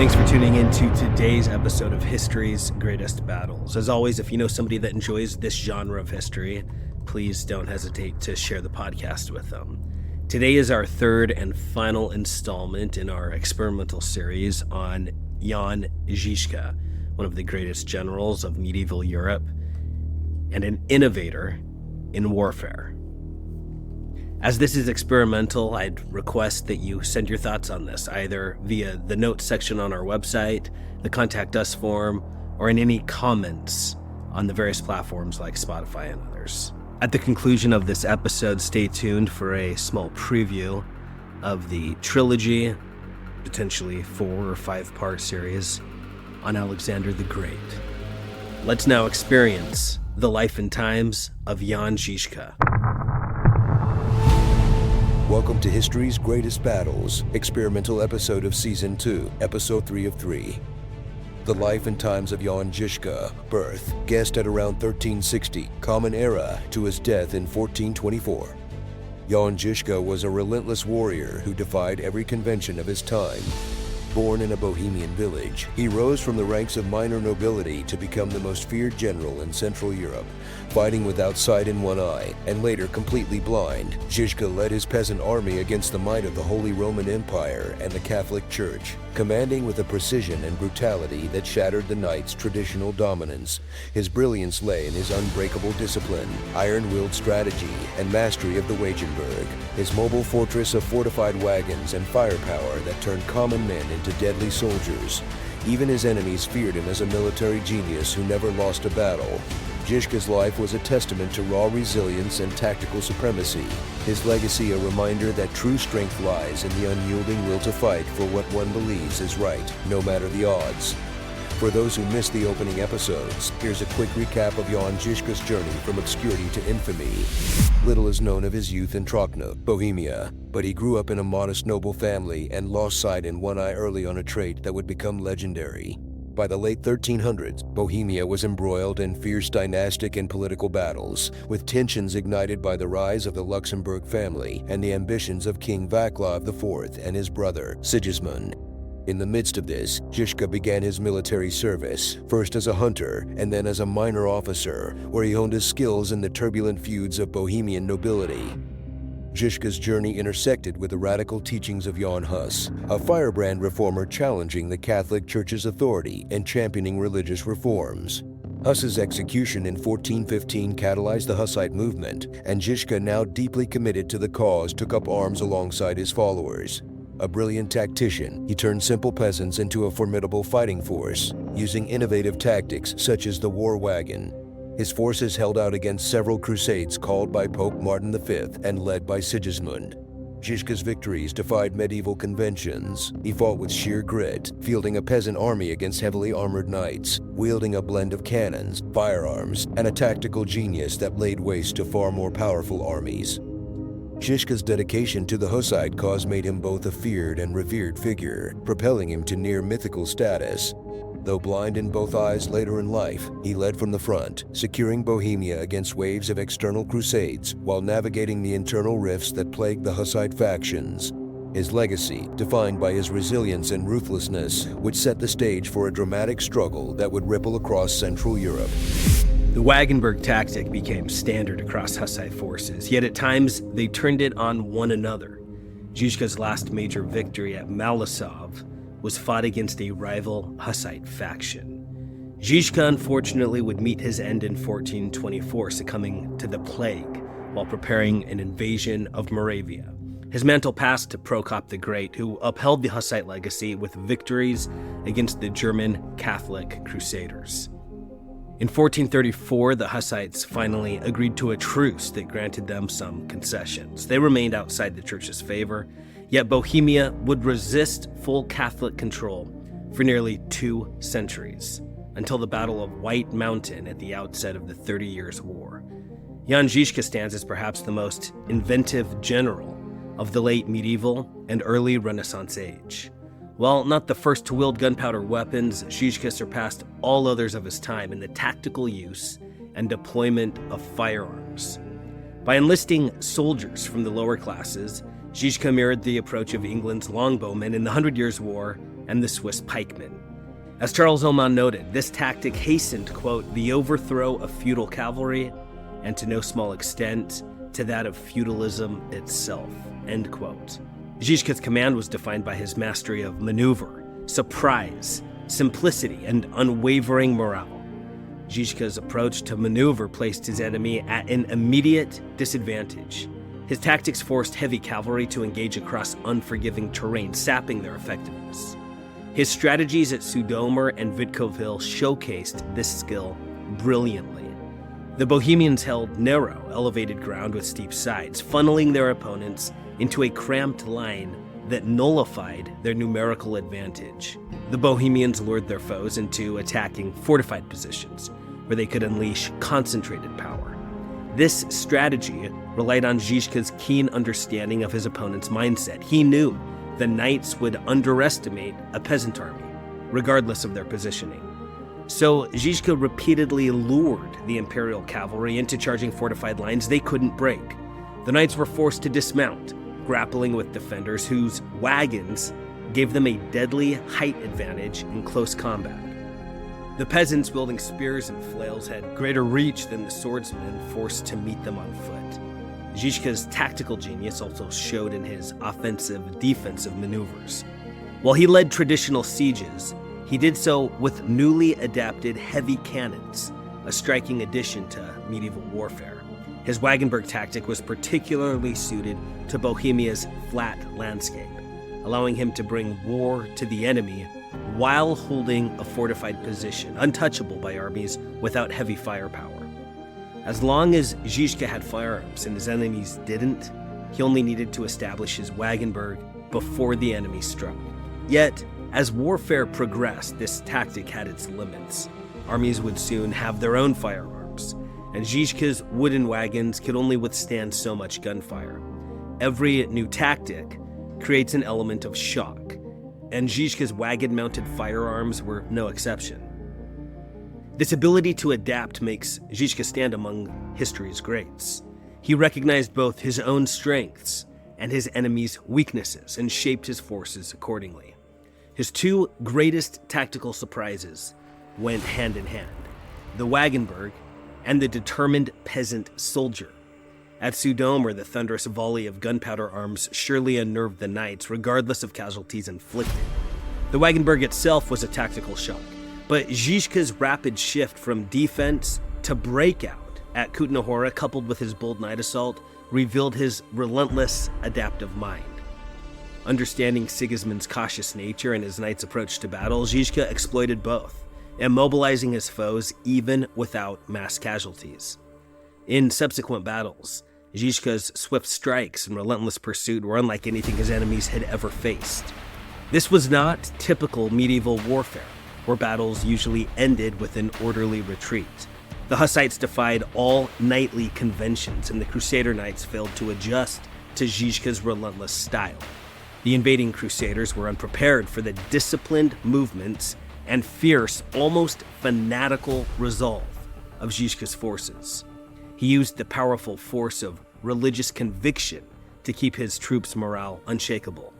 Thanks for tuning in to today's episode of History's Greatest Battles. As always, if you know somebody that enjoys this genre of history, please don't hesitate to share the podcast with them. Today is our third and final installment in our experimental series on Jan Zizka, one of the greatest generals of medieval Europe and an innovator in warfare. As this is experimental, I'd request that you send your thoughts on this, either via the notes section on our website, the Contact Us form, or in any comments on the various platforms like Spotify and others. At the conclusion of this episode, stay tuned for a small preview of the trilogy, potentially 4 or 5 part series on Alexander the Great. Let's now experience the life and times of Jan Zizka. Welcome to History's Greatest Battles, experimental episode of Season 2, Episode 3 of 3. The life and times of Jan Zizka, birth, guessed at around 1360, common era to his death in 1424. Jan Zizka was a relentless warrior who defied every convention of his time. Born in a Bohemian village, he rose from the ranks of minor nobility to become the most feared general in Central Europe. Fighting without sight in one eye, and later completely blind, Zhizhka led his peasant army against the might of the Holy Roman Empire and the Catholic Church, commanding with a precision and brutality that shattered the knight's traditional dominance. His brilliance lay in his unbreakable discipline, iron-willed strategy, and mastery of the wagenburg, his mobile fortress of fortified wagons and firepower that turned common men into deadly soldiers. Even his enemies feared him as a military genius who never lost a battle. Zhizka's life was a testament to raw resilience and tactical supremacy. His legacy a reminder that true strength lies in the unyielding will to fight for what one believes is right, no matter the odds. For those who missed the opening episodes, here's a quick recap of Jan Zizka's journey from obscurity to infamy. Little is known of his youth in Trocno, Bohemia, but he grew up in a modest noble family and lost sight in one eye early on a trait that would become legendary. By the late 1300s, Bohemia was embroiled in fierce dynastic and political battles, with tensions ignited by the rise of the Luxembourg family and the ambitions of King Vaclav IV and his brother, Sigismund. In the midst of this, Zhizka began his military service, first as a hunter and then as a minor officer, where he honed his skills in the turbulent feuds of Bohemian nobility. Zhizka's journey intersected with the radical teachings of Jan Hus, a firebrand reformer challenging the Catholic Church's authority and championing religious reforms. Hus's execution in 1415 catalyzed the Hussite movement, and Zhizka, now deeply committed to the cause, took up arms alongside his followers. A brilliant tactician, he turned simple peasants into a formidable fighting force, using innovative tactics such as the war wagon. His forces held out against several crusades called by Pope Martin V and led by Sigismund. Zhizka's victories defied medieval conventions. He fought with sheer grit, fielding a peasant army against heavily armored knights, wielding a blend of cannons, firearms, and a tactical genius that laid waste to far more powerful armies. Zhizka's dedication to the Hussite cause made him both a feared and revered figure, propelling him to near mythical status. Though blind in both eyes later in life, he led from the front, securing Bohemia against waves of external crusades while navigating the internal rifts that plagued the Hussite factions. His legacy, defined by his resilience and ruthlessness, would set the stage for a dramatic struggle that would ripple across Central Europe. The wagenburg tactic became standard across Hussite forces, yet at times they turned it on one another. Zhizka's last major victory at Malosov was fought against a rival Hussite faction. Zhizka unfortunately would meet his end in 1424, succumbing to the plague while preparing an invasion of Moravia. His mantle passed to Prokop the Great, who upheld the Hussite legacy with victories against the German Catholic Crusaders. In 1434, the Hussites finally agreed to a truce that granted them some concessions. They remained outside the church's favor, yet Bohemia would resist full Catholic control for nearly 2 centuries, until the Battle of White Mountain at the outset of the 30 Years' War. Jan Zizka stands as perhaps the most inventive general of the late medieval and early Renaissance age. While not the first to wield gunpowder weapons, Zhizhka surpassed all others of his time in the tactical use and deployment of firearms. By enlisting soldiers from the lower classes, Zhizhka mirrored the approach of England's longbowmen in the 100 Years' War and the Swiss pikemen. As Charles Oman noted, this tactic hastened, quote, the overthrow of feudal cavalry, and to no small extent, to that of feudalism itself, end quote. Zhizhka's command was defined by his mastery of maneuver, surprise, simplicity, and unwavering morale. Zhizhka's approach to maneuver placed his enemy at an immediate disadvantage. His tactics forced heavy cavalry to engage across unforgiving terrain, sapping their effectiveness. His strategies at Sudomer and Witkowice showcased this skill brilliantly. The Bohemians held narrow, elevated ground with steep sides, funneling their opponents into a cramped line that nullified their numerical advantage. The Bohemians lured their foes into attacking fortified positions, where they could unleash concentrated power. This strategy relied on Zhizhka's keen understanding of his opponent's mindset. He knew the knights would underestimate a peasant army, regardless of their positioning. So Zhizhka repeatedly lured the imperial cavalry into charging fortified lines they couldn't break. The knights were forced to dismount, grappling with defenders whose wagons gave them a deadly height advantage in close combat. The peasants wielding spears and flails had greater reach than the swordsmen forced to meet them on foot. Zhizhka's tactical genius also showed in his offensive-defensive maneuvers. While he led traditional sieges, he did so with newly adapted heavy cannons, a striking addition to medieval warfare. His wagenburg tactic was particularly suited to Bohemia's flat landscape, allowing him to bring war to the enemy while holding a fortified position, untouchable by armies without heavy firepower. As long as Zhizhka had firearms and his enemies didn't, he only needed to establish his wagenburg before the enemy struck. Yet, as warfare progressed, this tactic had its limits. Armies would soon have their own firearms, and Zhizhka's wooden wagons could only withstand so much gunfire. Every new tactic creates an element of shock, and Zhizhka's wagon-mounted firearms were no exception. This ability to adapt makes Zhizhka stand among history's greats. He recognized both his own strengths and his enemy's weaknesses and shaped his forces accordingly. His two greatest tactical surprises went hand in hand: the wagenburg and the determined peasant soldier. At Sudomer, the thunderous volley of gunpowder arms surely unnerved the knights, regardless of casualties inflicted. The wagenburg itself was a tactical shock, but Zhizhka's rapid shift from defense to breakout at Kutna-Hora, coupled with his bold night assault, revealed his relentless adaptive mind. Understanding Sigismund's cautious nature and his knight's approach to battle, Zhizhka exploited both, immobilizing his foes even without mass casualties. In subsequent battles, Zhizhka's swift strikes and relentless pursuit were unlike anything his enemies had ever faced. This was not typical medieval warfare, where battles usually ended with an orderly retreat. The Hussites defied all knightly conventions, and the Crusader knights failed to adjust to Zhizhka's relentless style. The invading Crusaders were unprepared for the disciplined movements and fierce, almost fanatical resolve of Zhizhka's forces. He used the powerful force of religious conviction to keep his troops' morale unshakable.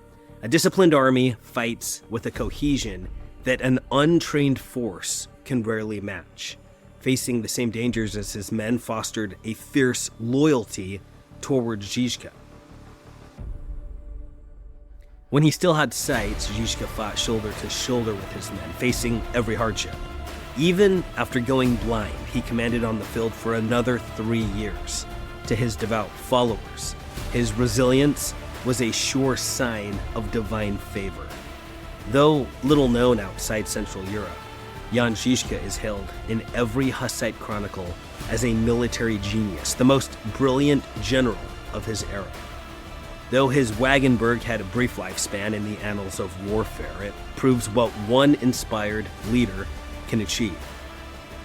A disciplined army fights with a cohesion that an untrained force can rarely match. Facing the same dangers as his men fostered a fierce loyalty towards Zhizhka. When he still had sights, Zhizhka fought shoulder to shoulder with his men, facing every hardship. Even after going blind, he commanded on the field for another 3 years. To his devout followers, his resilience was a sure sign of divine favor. Though little known outside Central Europe, Jan Zhizhka is hailed in every Hussite chronicle as a military genius, the most brilliant general of his era. Though his wagenburg had a brief lifespan in the annals of warfare, it proves what one inspired leader can achieve: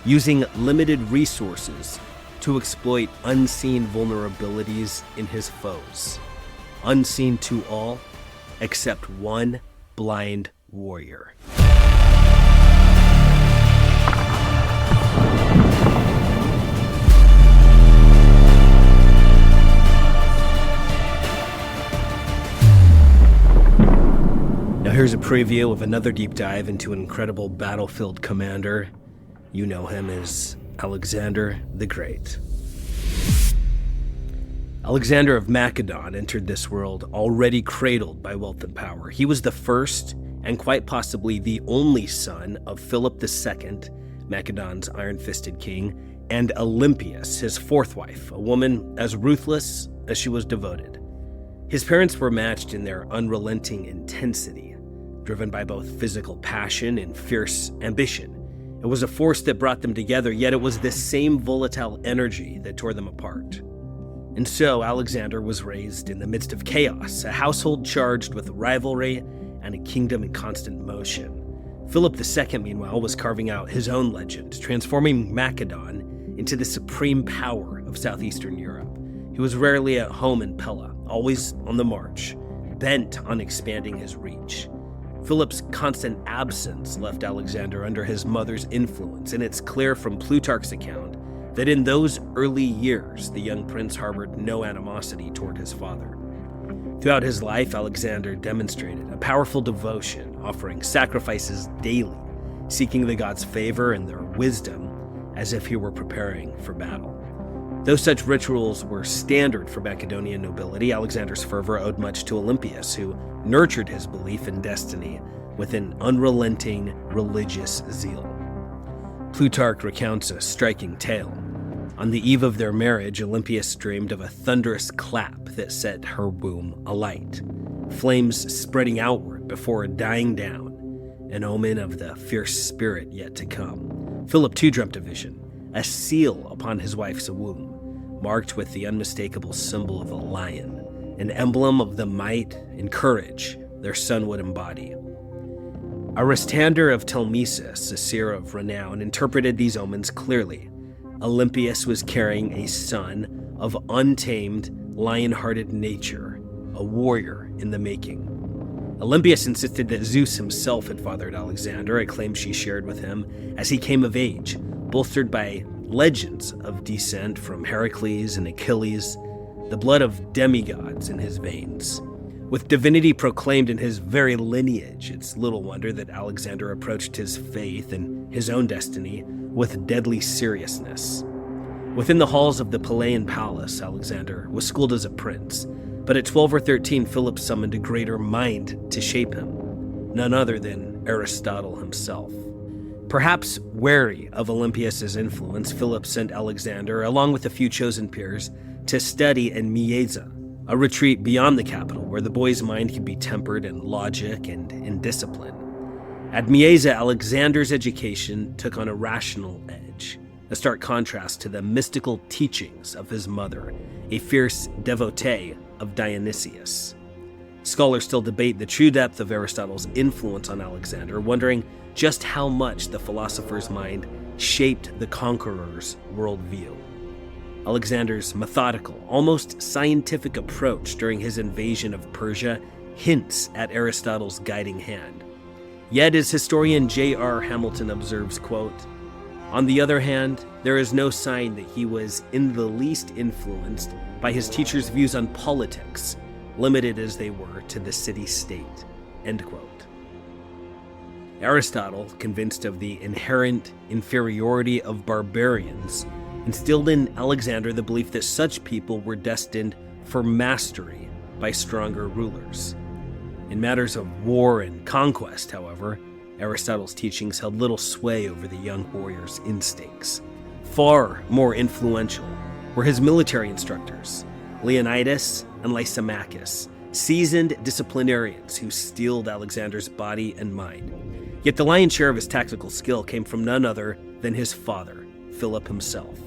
using limited resources to exploit unseen vulnerabilities in his foes, unseen to all except one blind warrior. Now here's a preview of another deep dive into an incredible battlefield commander. You know him as Alexander the Great. Alexander of Macedon entered this world already cradled by wealth and power. He was the first and quite possibly the only son of Philip II, Macedon's iron-fisted king, and Olympias, his fourth wife, a woman as ruthless as she was devoted. His parents were matched in their unrelenting intensity, driven by both physical passion and fierce ambition. It was a force that brought them together, yet it was this same volatile energy that tore them apart. And so Alexander was raised in the midst of chaos, a household charged with rivalry and a kingdom in constant motion. Philip II, meanwhile, was carving out his own legend, transforming Macedon into the supreme power of southeastern Europe. He was rarely at home in Pella, always on the march, bent on expanding his reach. Philip's constant absence left Alexander under his mother's influence, and it's clear from Plutarch's account that in those early years, the young prince harbored no animosity toward his father. Throughout his life, Alexander demonstrated a powerful devotion, offering sacrifices daily, seeking the gods' favor and their wisdom as if he were preparing for battle. Though such rituals were standard for Macedonian nobility, Alexander's fervor owed much to Olympias, who nurtured his belief in destiny with an unrelenting religious zeal. Plutarch recounts a striking tale. On the eve of their marriage, Olympias dreamed of a thunderous clap that set her womb alight, flames spreading outward before dying down, an omen of the fierce spirit yet to come. Philip too dreamt a vision, a seal upon his wife's womb, marked with the unmistakable symbol of a lion, an emblem of the might and courage their son would embody. Aristander of Telmesus, a seer of renown, interpreted these omens clearly. Olympias was carrying a son of untamed, lion-hearted nature, a warrior in the making. Olympias insisted that Zeus himself had fathered Alexander, a claim she shared with him as he came of age, bolstered by legends of descent from Heracles and Achilles, the blood of demigods in his veins. With divinity proclaimed in his very lineage, it's little wonder that Alexander approached his faith and his own destiny with deadly seriousness. Within the halls of the Pellaean palace, Alexander was schooled as a prince, but at 12 or 13, Philip summoned a greater mind to shape him, none other than Aristotle himself. Perhaps wary of Olympias' influence, Philip sent Alexander, along with a few chosen peers, to study in Mieza, a retreat beyond the capital where the boy's mind could be tempered in logic and in discipline. At Mieza, Alexander's education took on a rational edge, a stark contrast to the mystical teachings of his mother, a fierce devotee of Dionysius. Scholars still debate the true depth of Aristotle's influence on Alexander, wondering just how much the philosopher's mind shaped the conqueror's worldview. Alexander's methodical, almost scientific approach during his invasion of Persia hints at Aristotle's guiding hand. Yet, as historian J.R. Hamilton observes, quote, "On the other hand, there is no sign that he was in the least influenced by his teacher's views on politics, limited as they were to the city-state," end quote. Aristotle, convinced of the inherent inferiority of barbarians, instilled in Alexander the belief that such people were destined for mastery by stronger rulers. In matters of war and conquest, however, Aristotle's teachings held little sway over the young warrior's instincts. Far more influential were his military instructors, Leonidas and Lysimachus, seasoned disciplinarians who steeled Alexander's body and mind. Yet the lion's share of his tactical skill came from none other than his father, Philip himself.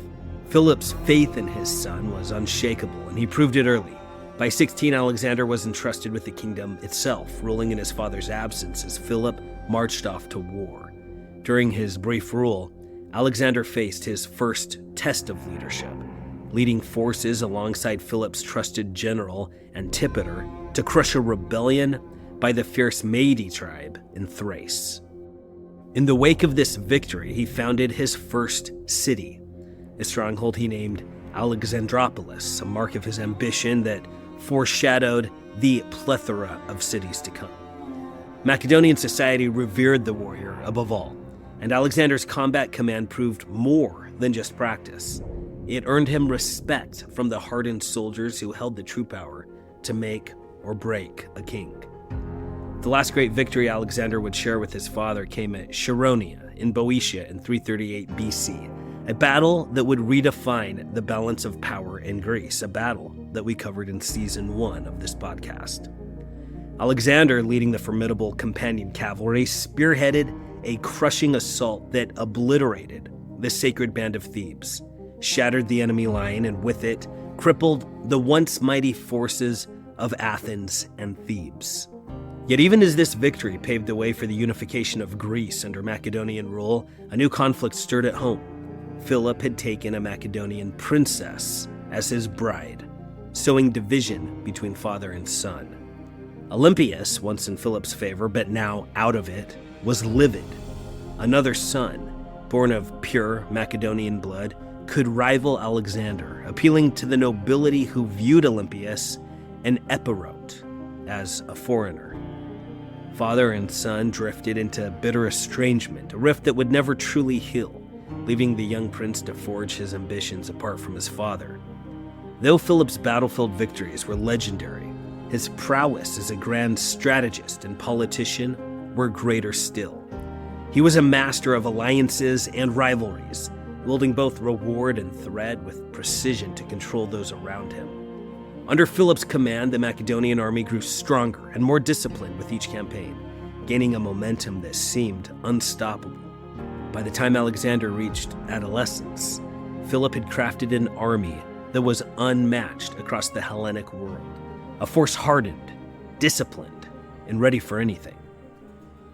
Philip's faith in his son was unshakable, and he proved it early. By 16, Alexander was entrusted with the kingdom itself, ruling in his father's absence as Philip marched off to war. During his brief rule, Alexander faced his first test of leadership, leading forces alongside Philip's trusted general Antipater to crush a rebellion by the fierce Maedi tribe in Thrace. In the wake of this victory, he founded his first city, a stronghold he named Alexandropolis, a mark of his ambition that foreshadowed the plethora of cities to come. Macedonian society revered the warrior above all, and Alexander's combat command proved more than just practice. It earned him respect from the hardened soldiers who held the true power to make or break a king. The last great victory Alexander would share with his father came at Chaeronea in Boeotia in 338 BC, a battle that would redefine the balance of power in Greece, a battle that we covered in Season 1 of this podcast. Alexander, leading the formidable companion cavalry, spearheaded a crushing assault that obliterated the sacred band of Thebes, shattered the enemy line, and with it, crippled the once mighty forces of Athens and Thebes. Yet even as this victory paved the way for the unification of Greece under Macedonian rule, a new conflict stirred at home. Philip had taken a Macedonian princess as his bride, sowing division between father and son. Olympias, once in Philip's favor but now out of it, was livid. Another son, born of pure Macedonian blood, could rival Alexander, appealing to the nobility who viewed Olympias, an epirote, as a foreigner. Father and son drifted into bitter estrangement, a rift that would never truly heal, leaving the young prince to forge his ambitions apart from his father. Though Philip's battlefield victories were legendary, his prowess as a grand strategist and politician were greater still. He was a master of alliances and rivalries, wielding both reward and threat with precision to control those around him. Under Philip's command, the Macedonian army grew stronger and more disciplined with each campaign, gaining a momentum that seemed unstoppable. By the time Alexander reached adolescence, Philip had crafted an army that was unmatched across the Hellenic world, a force hardened, disciplined, and ready for anything.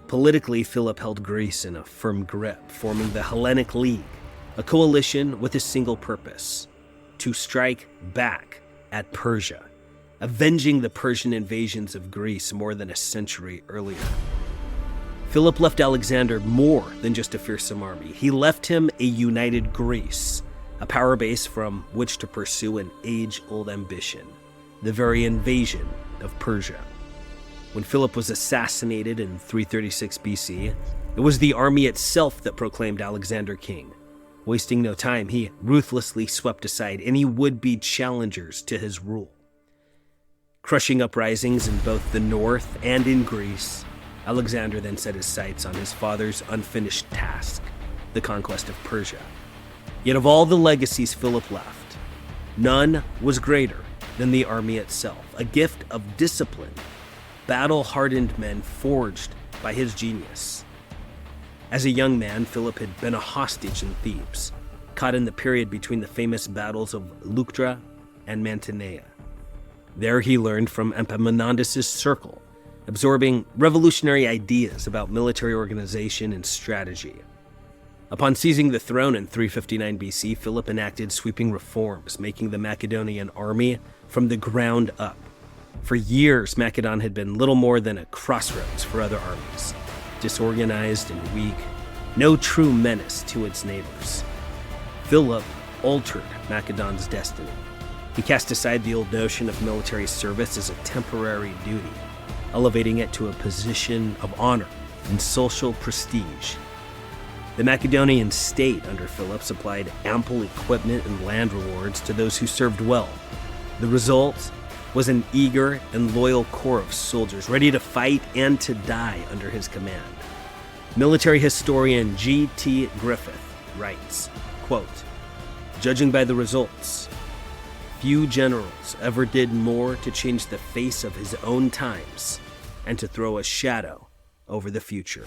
Politically, Philip held Greece in a firm grip, forming the Hellenic League, a coalition with a single purpose: to strike back at Persia, avenging the Persian invasions of Greece more than a century earlier. Philip left Alexander more than just a fearsome army. He left him a united Greece, a power base from which to pursue an age-old ambition, the very invasion of Persia. When Philip was assassinated in 336 BC, it was the army itself that proclaimed Alexander king. Wasting no time, he ruthlessly swept aside any would-be challengers to his rule. Crushing uprisings in both the north and in Greece, Alexander then set his sights on his father's unfinished task, the conquest of Persia. Yet of all the legacies Philip left, none was greater than the army itself, a gift of discipline, battle-hardened men forged by his genius. As a young man, Philip had been a hostage in Thebes, caught in the period between the famous battles of Leuctra and Mantinea. There he learned from Epaminondas' circle, absorbing revolutionary ideas about military organization and strategy. Upon seizing the throne in 359 BC, Philip enacted sweeping reforms, making the Macedonian army from the ground up. For years, Macedon had been little more than a crossroads for other armies, disorganized and weak, no true menace to its neighbors. Philip altered Macedon's destiny. He cast aside the old notion of military service as a temporary duty, elevating it to a position of honor and social prestige. The Macedonian state under Philip supplied ample equipment and land rewards to those who served well. The result was an eager and loyal corps of soldiers ready to fight and to die under his command. Military historian G.T. Griffith writes, quote, "Judging by the results, few generals ever did more to change the face of his own times and to throw a shadow over the future."